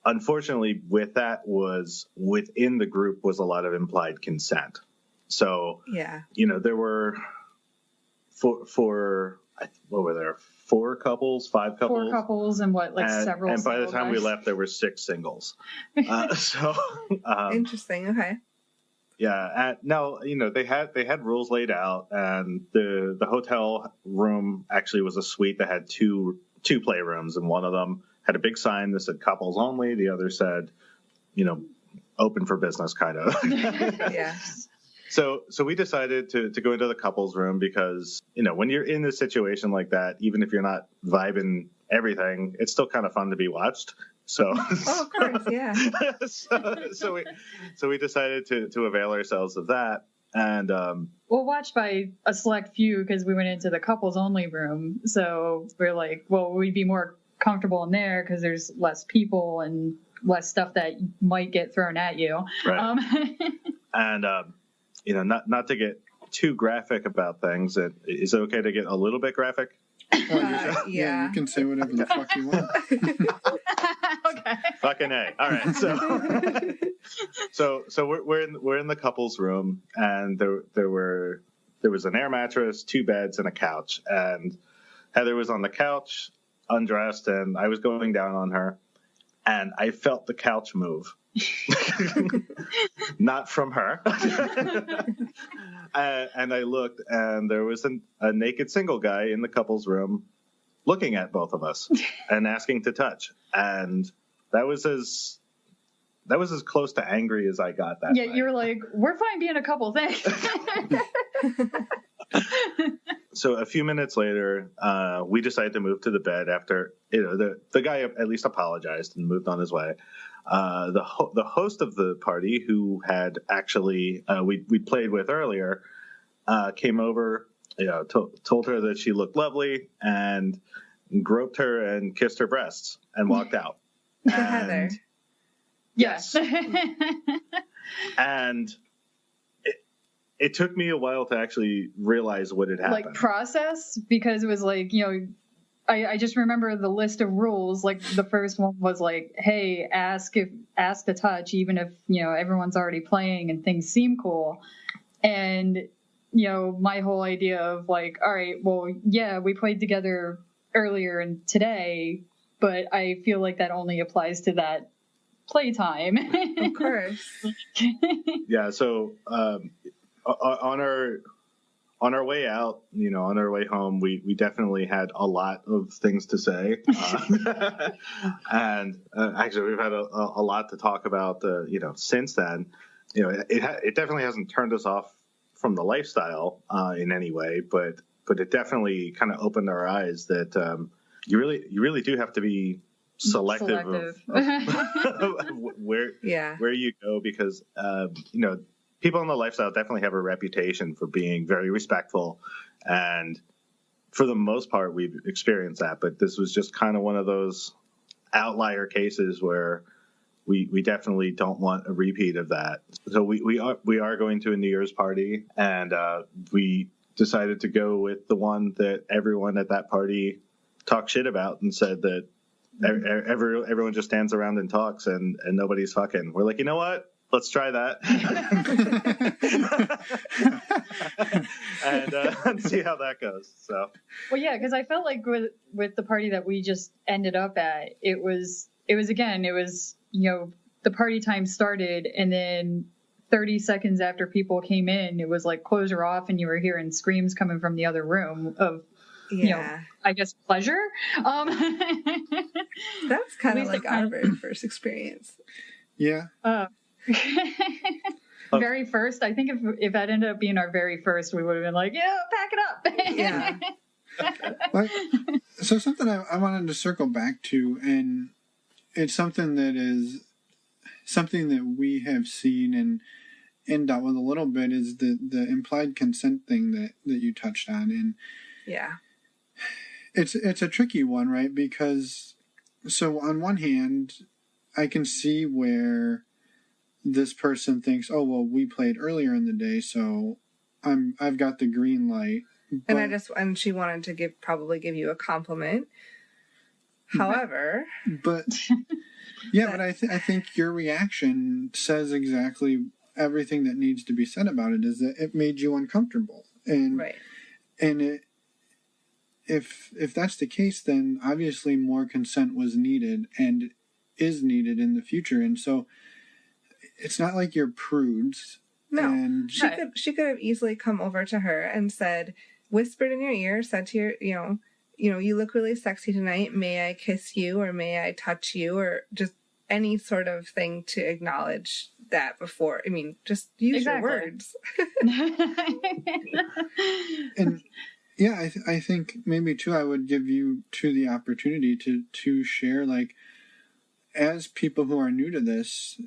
Speaker 1: unfortunately, with that was within the group was a lot of implied consent. So, you know, there were what were there? 4 couples, 5 couples?
Speaker 4: 4 couples and several.
Speaker 1: And by the time we left, there were 6 singles.
Speaker 2: Interesting. Okay.
Speaker 1: Yeah. Now, you know, they had rules laid out, and the hotel room actually was a suite that had two playrooms, and one of them had a big sign that said couples only. The other said, you know, open for business, kind of.
Speaker 2: Yeah.
Speaker 1: So we decided to go into the couples room because, you know, when you're in a situation like that, even if you're not vibing everything, it's still kind of fun to be watched. So,
Speaker 2: of course, yeah.
Speaker 1: so we decided to avail ourselves of that. And
Speaker 4: well, watched by a select few, because we went into the couples only room. So we're like, well, we'd be more comfortable in there because there's less people and less stuff that might get thrown at you.
Speaker 1: Right. And not to get too graphic about things. Is it okay to get a little bit graphic?
Speaker 3: Yeah, you can say whatever the fuck you want.
Speaker 4: Okay.
Speaker 1: Fucking A. All right. So we're in the couple's room, and there was an air mattress, 2 beds, and a couch. And Heather was on the couch, undressed, and I was going down on her, and I felt the couch move. Not from her. And I looked, and there was a naked single guy in the couple's room looking at both of us and asking to touch. And that was as close to angry as I got that night.
Speaker 4: You were like, we're fine being a couple, thanks.
Speaker 1: So a few minutes later, we decided to move to the bed after the guy at least apologized and moved on his way. The host of the party, who had actually we played with earlier, came over, told her that she looked lovely, and groped her and kissed her breasts and walked out.
Speaker 2: Heather.
Speaker 4: Yes.
Speaker 1: And it took me a while to actually realize what had happened.
Speaker 4: Like process, because it was like, I just remember the list of rules. Like the first one was like, hey, ask to touch, even if, everyone's already playing and things seem cool. And, my whole idea of like, all right, well, yeah, we played together earlier and today, but I feel like that only applies to that playtime.
Speaker 2: Of course.
Speaker 1: Yeah. So, on our way out, on our way home, we definitely had a lot of things to say. And actually, we've had a lot to talk about, since then. It definitely hasn't turned us off from the lifestyle in any way, but it definitely kind of opened our eyes that you really do have to be selective. Of where you go, because, people in the lifestyle definitely have a reputation for being very respectful, and for the most part, we've experienced that. But this was just kind of one of those outlier cases where we definitely don't want a repeat of that. So we are going to a New Year's party, and we decided to go with the one that everyone at that party talked shit about and said that everyone just stands around and talks and nobody's fucking. We're like, you know what? Let's try that and see how that goes. So,
Speaker 4: well, yeah, because I felt like with the party that we just ended up at, it was the party time started, and then 30 seconds after people came in, it was like close her off, and you were hearing screams coming from the other room of, I guess, pleasure.
Speaker 2: That's kind of like our very first experience.
Speaker 3: Yeah.
Speaker 4: Very first, I think if that ended up being our very first, we would have been like, yeah, pack it
Speaker 2: up.
Speaker 3: Yeah. So something I wanted to circle back to, and it's something that we have seen and dealt with a little bit, is the implied consent thing that you touched on. And
Speaker 2: yeah,
Speaker 3: it's a tricky one, right? Because so on one hand, I can see where this person thinks, oh, well, we played earlier in the day, so I've got the green light.
Speaker 2: And she wanted to probably give you a compliment. However,
Speaker 3: but but I think your reaction says exactly everything that needs to be said about it, is that it made you uncomfortable. And
Speaker 2: right.
Speaker 3: And if that's the case, then obviously more consent was needed and is needed in the future. And so it's not like you're prudes.
Speaker 2: No,
Speaker 3: and
Speaker 2: she could have easily come over to her and said, whispered in your ear, said to your, you look really sexy tonight. May I kiss you, or may I touch you, or just any sort of thing to acknowledge that before. I mean, just use your words.
Speaker 3: And yeah, I think maybe too, I would give you the opportunity to share, like, as people who are new to this,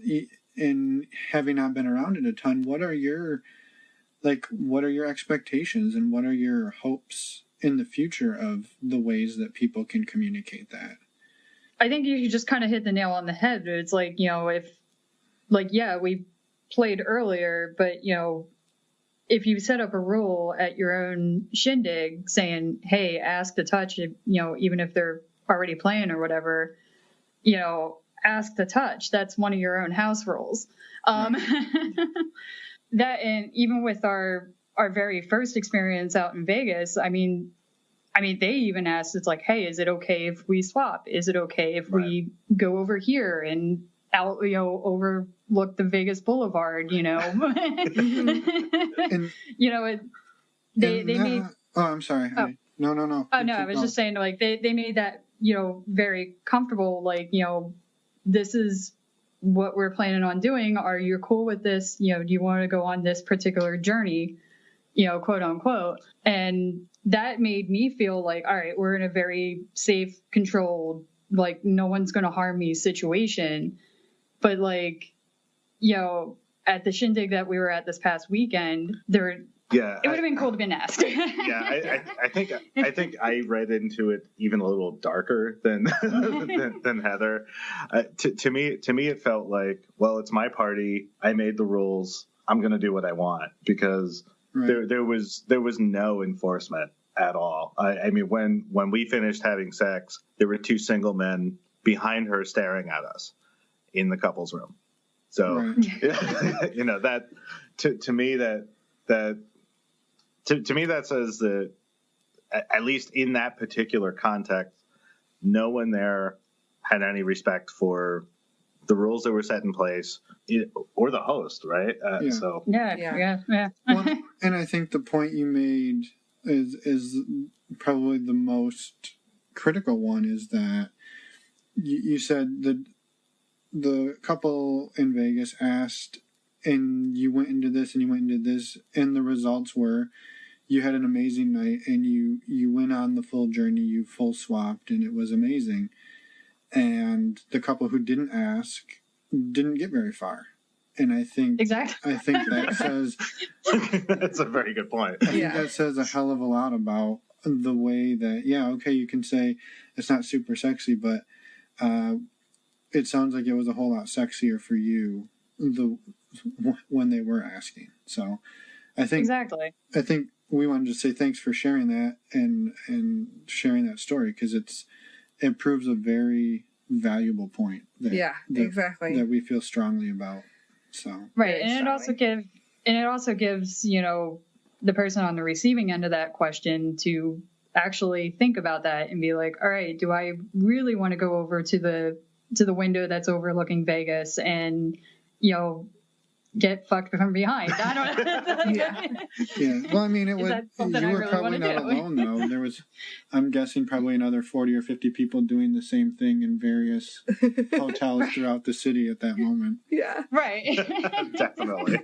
Speaker 3: and having not been around it a ton, what are your expectations and what are your hopes in the future of the ways that people can communicate that?
Speaker 4: I think you just kind of hit the nail on the head. It's like, if, like, yeah, we played earlier, but, if you set up a rule at your own shindig saying, hey, ask to touch, even if they're already playing or whatever, ask to touch, that's one of your own house rules. Right. That, and even with our very first experience out in Vegas, I mean, they even asked, it's like, hey, is it okay if we swap? Is it okay if we go over here and out, overlook the Vegas Boulevard,
Speaker 3: and,
Speaker 4: they made.
Speaker 3: Oh, I'm sorry.
Speaker 4: Oh.
Speaker 3: No.
Speaker 4: Oh, no, I was just saying, like, they made that, very comfortable, like, this is what we're planning on doing. Are you cool with this? Do you want to go on this particular journey, quote unquote? And that made me feel like, all right, we're in a very safe, controlled, like, no one's going to harm me situation. But, like, at the shindig that we were at this past weekend, it would have been cool to be asked.
Speaker 1: I think I read into it even a little darker than than Heather. To me, it felt like, well, it's my party. I made the rules. I'm going to do what I want, because there was no enforcement at all. I mean, when we finished having sex, there were two single men behind her staring at us in the couples room. So, that to me that says that, at least in that particular context, no one there had any respect for the rules that were set in place, or the host, right? So
Speaker 4: yeah.
Speaker 3: Well, and I think the point you made is probably the most critical one, is that you said that the couple in Vegas asked, and you went into this and you went into this, and the results were you had an amazing night, and you went on the full journey, you full swapped, and it was amazing. And the couple who didn't ask didn't get very far. And I think that says
Speaker 1: that's a very good point.
Speaker 3: I think that says a hell of a lot about the way that, you can say it's not super sexy, but it sounds like it was a whole lot sexier for you when they were asking. So I think we wanted to say thanks for sharing that and sharing that story, because it proves a very valuable point that we feel strongly about. So
Speaker 4: right, and it also gives the person on the receiving end of that question to actually think about that and be like, all right, do I really want to go over to the window that's overlooking Vegas and get fucked from behind? I don't know.
Speaker 3: Yeah. Well, I mean, you were really probably not alone, though. There was, I'm guessing, probably another 40 or 50 people doing the same thing in various hotels throughout the city at that moment.
Speaker 2: Yeah.
Speaker 4: Right.
Speaker 1: Definitely.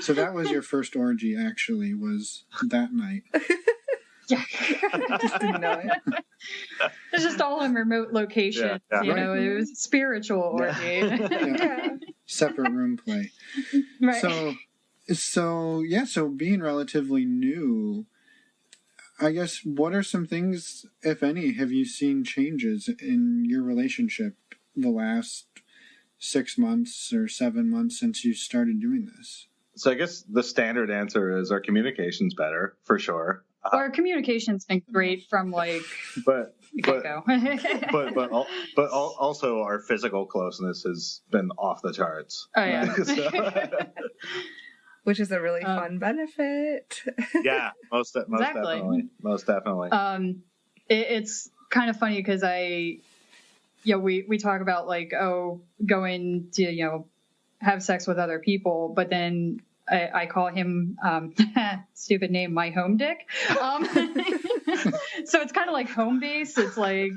Speaker 3: So that was your first orgy, actually, was that night.
Speaker 4: Yeah.
Speaker 2: I just didn't know it.
Speaker 4: It's just all in remote locations. It was spiritual orgy.
Speaker 3: Separate room play.
Speaker 4: Right.
Speaker 3: So being relatively new, I guess, what are some things, if any, have you seen changes in your relationship the last 6 months or 7 months since you started doing this?
Speaker 1: So I guess the standard answer is our communication's better, for sure.
Speaker 4: Our communication's been great from
Speaker 1: the get-go. but also our physical closeness has been off the charts.
Speaker 4: Oh yeah.
Speaker 2: Which is a really fun benefit.
Speaker 1: Yeah, most definitely.
Speaker 4: It's kind of funny because we talk about going to have sex with other people, but then I call him stupid name, my home dick. So it's kind of like home base. It's like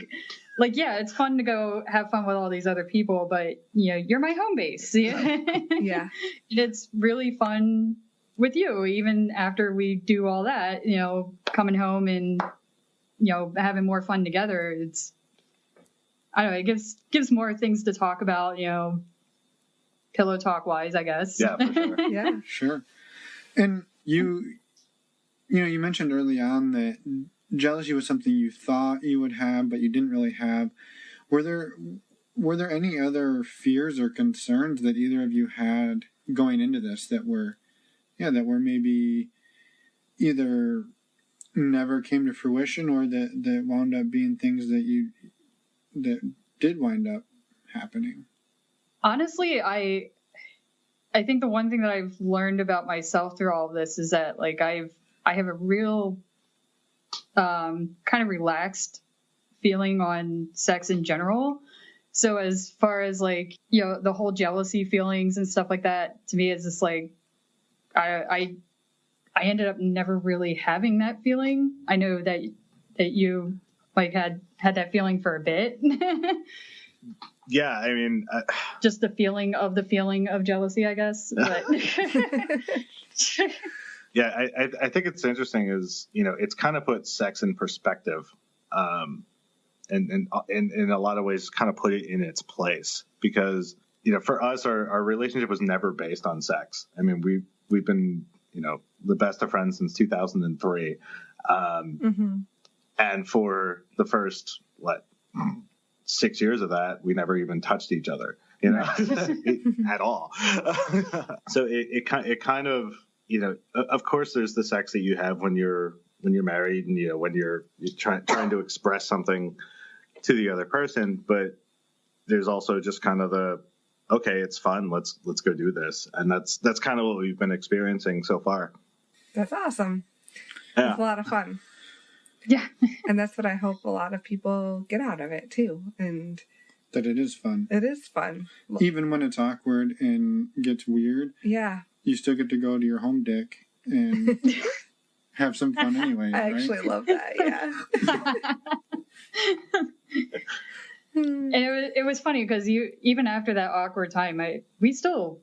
Speaker 4: it's fun to go have fun with all these other people, but you're my home base.
Speaker 2: Yeah.
Speaker 4: It's really fun with you, even after we do all that. Coming home and having more fun together. It's, I don't know, it gives more things to talk about. Pillow talk wise, I guess.
Speaker 1: Yeah, for sure.
Speaker 2: Yeah,
Speaker 3: sure. And you mentioned early on that jealousy was something you thought you would have, but you didn't really have. Were there any other fears or concerns that either of you had going into this that were maybe either never came to fruition or that wound up being things that did wind up happening?
Speaker 4: Honestly, I think the one thing that I've learned about myself through all of this is that like I have a real kind of relaxed feeling on sex in general. So as far as like, you know, the whole jealousy feelings and stuff like that, to me, it's just like, I ended up never really having that feeling. I know that you like had that feeling for a bit.
Speaker 1: Yeah, I mean,
Speaker 4: just the feeling of jealousy, I guess. But
Speaker 1: yeah, I think it's interesting is, you know, it's kind of put sex in perspective. And in a lot of ways kind of put it in its place, because, you know, for us, our relationship was never based on sex. I mean, we've been, you know, the best of friends since 2003. And for the first, 6 years of that, we never even touched each other, you know, at all. So it kind of, you know, of course there's the sex that you have when you're married and, you know, when you're trying to express something to the other person, but there's also just kind of the, okay, it's fun, let's go do this. And that's kind of what we've been experiencing so far.
Speaker 2: That's awesome.
Speaker 1: Yeah.
Speaker 2: It's a lot of fun.
Speaker 4: Yeah.
Speaker 2: And that's what I hope a lot of people get out of it too. And
Speaker 3: That it is fun.
Speaker 2: it is fun.
Speaker 3: Even when it's awkward and gets weird,
Speaker 2: Yeah.
Speaker 3: you still get to go to your home dick and have some fun anyway.
Speaker 2: I
Speaker 3: right?
Speaker 2: actually love that. Yeah.
Speaker 4: And it was funny because even after that awkward time, did we still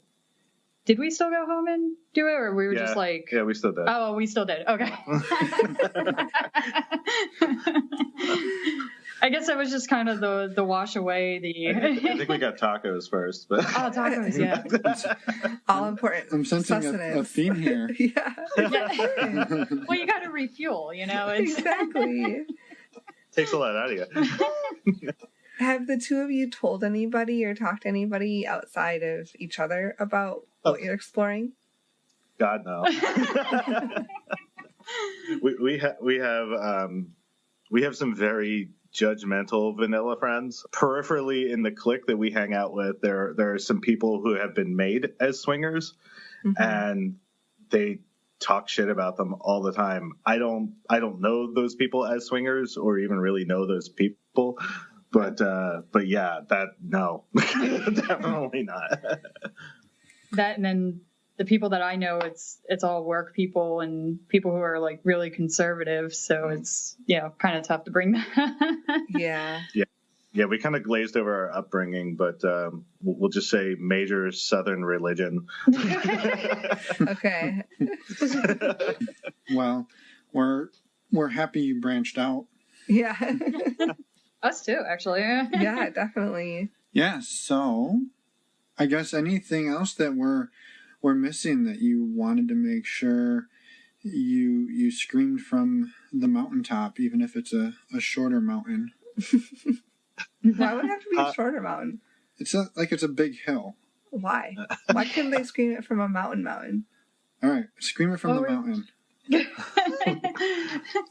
Speaker 4: go home and do it, or we were just like,
Speaker 1: yeah, we still did.
Speaker 4: Oh, we still did. Okay. I guess that was just kind of the wash away.
Speaker 1: I think we got tacos first, but
Speaker 4: tacos, yeah.
Speaker 2: All important.
Speaker 3: I'm sensing a theme here.
Speaker 2: Yeah.
Speaker 4: Well, you got to refuel, you know.
Speaker 2: Exactly.
Speaker 1: takes a lot out of you.
Speaker 2: Have the two of you told anybody or talked to anybody outside of each other about what you're exploring?
Speaker 1: God, no. we have some very judgmental vanilla friends. Peripherally in the clique that we hang out with, there are some people who have been made as swingers, and they talk shit about them all the time. I don't know those people as swingers or even really know those people. But yeah, no, definitely not.
Speaker 4: That, and then the people that I know, it's all work people and people who are like really conservative. So it's, kind of tough to bring that.
Speaker 2: Yeah.
Speaker 1: Yeah, we kind of glazed over our upbringing, but we'll just say major Southern religion.
Speaker 2: Okay.
Speaker 3: Well, we're happy you branched out.
Speaker 2: Yeah.
Speaker 4: Us too, actually.
Speaker 2: Yeah, definitely.
Speaker 3: Yeah, so I guess anything else that we're missing that you wanted to make sure you screamed from the mountaintop, even if it's a shorter mountain.
Speaker 2: Why would it have to be a shorter mountain?
Speaker 3: It's a big hill.
Speaker 2: Why? Why couldn't they scream it from a mountain?
Speaker 3: All right, scream it from the mountain.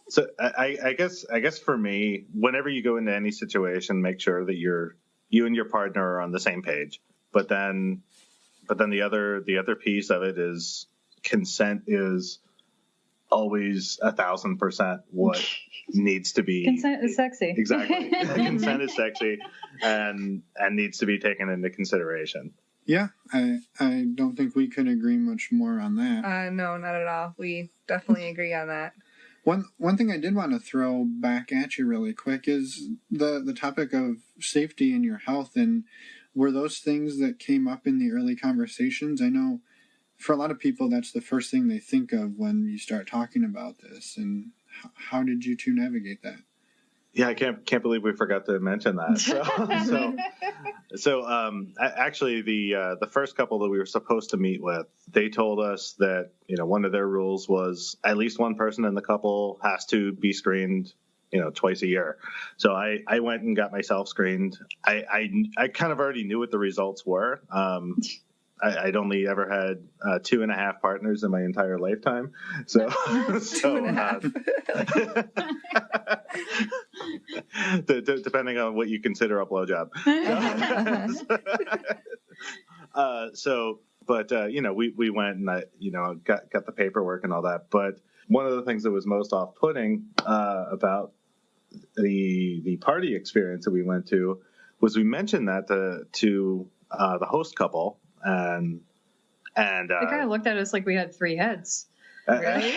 Speaker 1: So I guess for me, whenever you go into any situation, make sure that you and your partner are on the same page. But then the other piece of it is consent is always 1,000% what needs to be.
Speaker 4: Consent is sexy.
Speaker 1: Exactly. Consent is sexy and needs to be taken into consideration.
Speaker 3: Yeah, I don't think we could agree much more on that.
Speaker 2: No, not at all. We definitely agree on that.
Speaker 3: One thing I did want to throw back at you really quick is the topic of safety and your health, and were those things that came up in the early conversations? I know for a lot of people that's the first thing they think of when you start talking about this, and how did you two navigate that?
Speaker 1: Yeah, I can't believe we forgot to mention that. So actually, the first couple that we were supposed to meet with, they told us that one of their rules was at least one person in the couple has to be screened, twice a year. So I went and got myself screened. I kind of already knew what the results were. I'd only ever had 2.5 partners in my entire lifetime. So 2.5. Depending on what you consider a blowjob. We went and got the paperwork and all that. But one of the things that was most off-putting about the party experience that we went to was we mentioned that to the host couple, and
Speaker 4: they kind of looked at us like we had 3 heads.
Speaker 2: Really?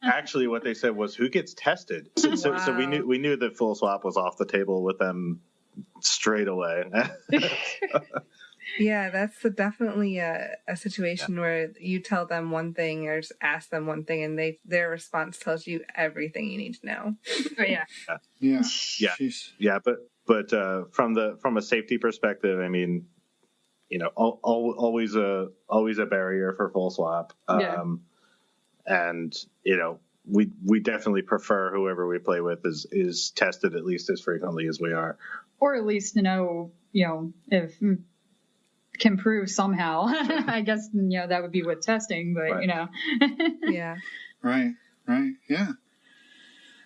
Speaker 1: Actually, what they said was, "Who gets tested?" So we knew that full swap was off the table with them straight away.
Speaker 2: Yeah, that's definitely a situation where you tell them one thing or just ask them one thing, and their response tells you everything you need to know.
Speaker 4: Oh, yeah.
Speaker 3: Yeah.
Speaker 1: Jeez. Yeah. But from a safety perspective, I mean, always a barrier for full swap. And we definitely prefer whoever we play with is tested at least as frequently as we are,
Speaker 4: or at least if can prove somehow. I guess that would be with testing, but
Speaker 1: right.
Speaker 2: Yeah.
Speaker 3: Right. Yeah.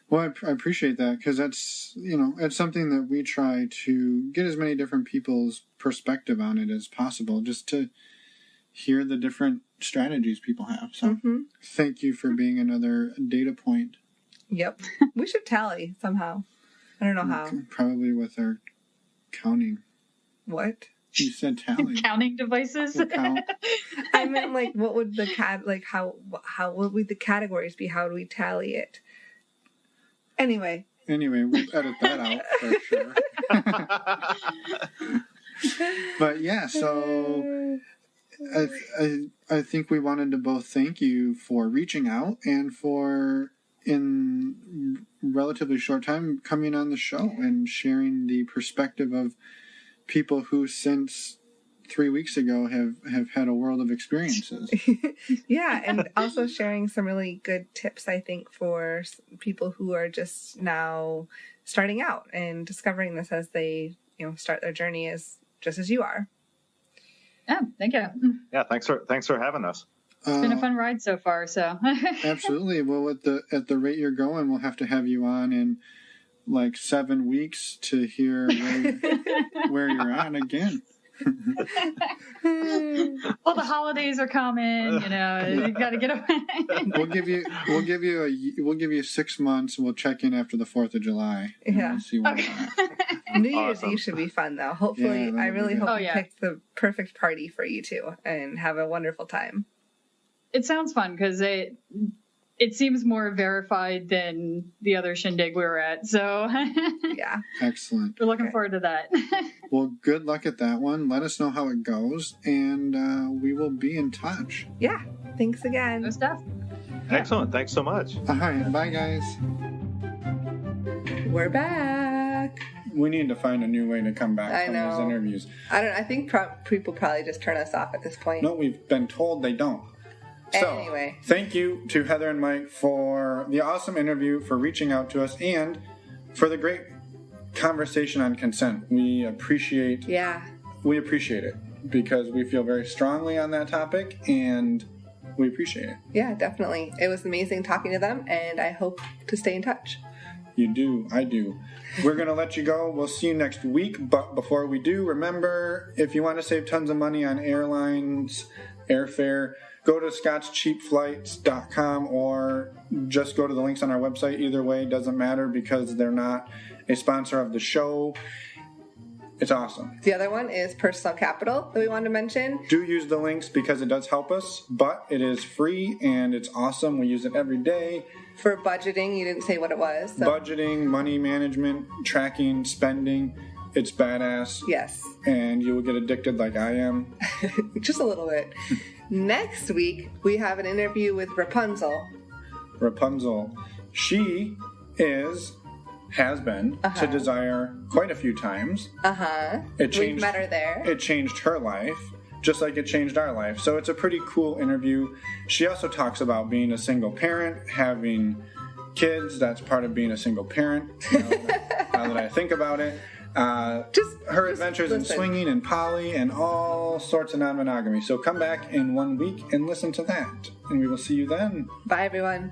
Speaker 3: Well, I appreciate that, because that's it's something that we try to get as many different people's perspective on it as possible, just to hear the different strategies people have. So Thank you for being another data point.
Speaker 2: Yep. We should tally somehow. I don't know how.
Speaker 3: Probably with our counting.
Speaker 2: What?
Speaker 3: You said tally.
Speaker 4: Counting devices.
Speaker 3: We'll count.
Speaker 2: I meant what would the how what would the categories be? How do we tally it? Anyway,
Speaker 3: we'll edit that out for sure. But yeah, so I think we wanted to both thank you for reaching out and for, in relatively short time, coming on the show and sharing the perspective of people who since 3 weeks ago have had a world of experiences.
Speaker 2: Yeah, and also sharing some really good tips, I think, for people who are just now starting out and discovering this as they start their journey just as you are.
Speaker 4: Yeah, thank you.
Speaker 1: Yeah, thanks for having us.
Speaker 4: It's been a fun ride so far. So
Speaker 3: absolutely. Well, at the rate you're going, we'll have to have you on in like 7 weeks to hear where you're at again.
Speaker 4: Well, the holidays are coming. You got to get away.
Speaker 3: We'll give you 6 months. We'll check in after the 4th of July.
Speaker 2: Yeah.
Speaker 3: We'll see where we're at.
Speaker 2: New Year's Eve should be fun, though. Hopefully,
Speaker 3: Yeah,
Speaker 2: I really hope you
Speaker 4: yeah.
Speaker 2: picked the perfect party for you two and have a wonderful time.
Speaker 4: It sounds fun because it seems more verified than the other shindig we were at. So
Speaker 2: Yeah.
Speaker 3: Excellent.
Speaker 4: we're looking forward to that.
Speaker 3: Well, good luck at that one. Let us know how it goes, and we will be in touch.
Speaker 2: Yeah. Thanks again.
Speaker 4: Good stuff.
Speaker 1: Excellent. Thanks so much.
Speaker 3: All right. Bye, guys.
Speaker 2: We're back.
Speaker 3: We need to find a new way to come back
Speaker 2: I
Speaker 3: from
Speaker 2: know.
Speaker 3: these interviews.
Speaker 2: I think people probably just turn us off at this point.
Speaker 3: No, we've been told they don't. So,
Speaker 2: Anyway.
Speaker 3: thank you to Heather and Mike for the awesome interview, for reaching out to us, and for the great conversation on consent. We appreciate it because we feel very strongly on that topic, and we appreciate it.
Speaker 2: Yeah, definitely. It was amazing talking to them, and I hope to stay in touch.
Speaker 3: You do. I do. We're going to let you go. We'll see you next week. But before we do, remember, if you want to save tons of money on airlines, airfare, go to scotchcheapflights.com or just go to the links on our website. Either way, doesn't matter because they're not a sponsor of the show. It's awesome.
Speaker 2: The other one is Personal Capital that we wanted to mention.
Speaker 3: Do use the links because it does help us, but it is free and it's awesome. We use it every day.
Speaker 2: For budgeting, you didn't say what it was. So.
Speaker 3: Budgeting, money management, tracking, spending. It's badass.
Speaker 2: Yes.
Speaker 3: And you will get addicted like I am.
Speaker 2: Just a little bit. Next week, we have an interview with Rapunzel.
Speaker 3: She has been to Desire quite a few times.
Speaker 2: We've met her there.
Speaker 3: It changed her life, just like it changed our life. So it's a pretty cool interview. She also talks about being a single parent, having kids. That's part of being a single parent. Now that I think about it. Her adventures in swinging and poly and all sorts of non-monogamy. So come back in 1 week and listen to that. And we will see you then.
Speaker 2: Bye, everyone.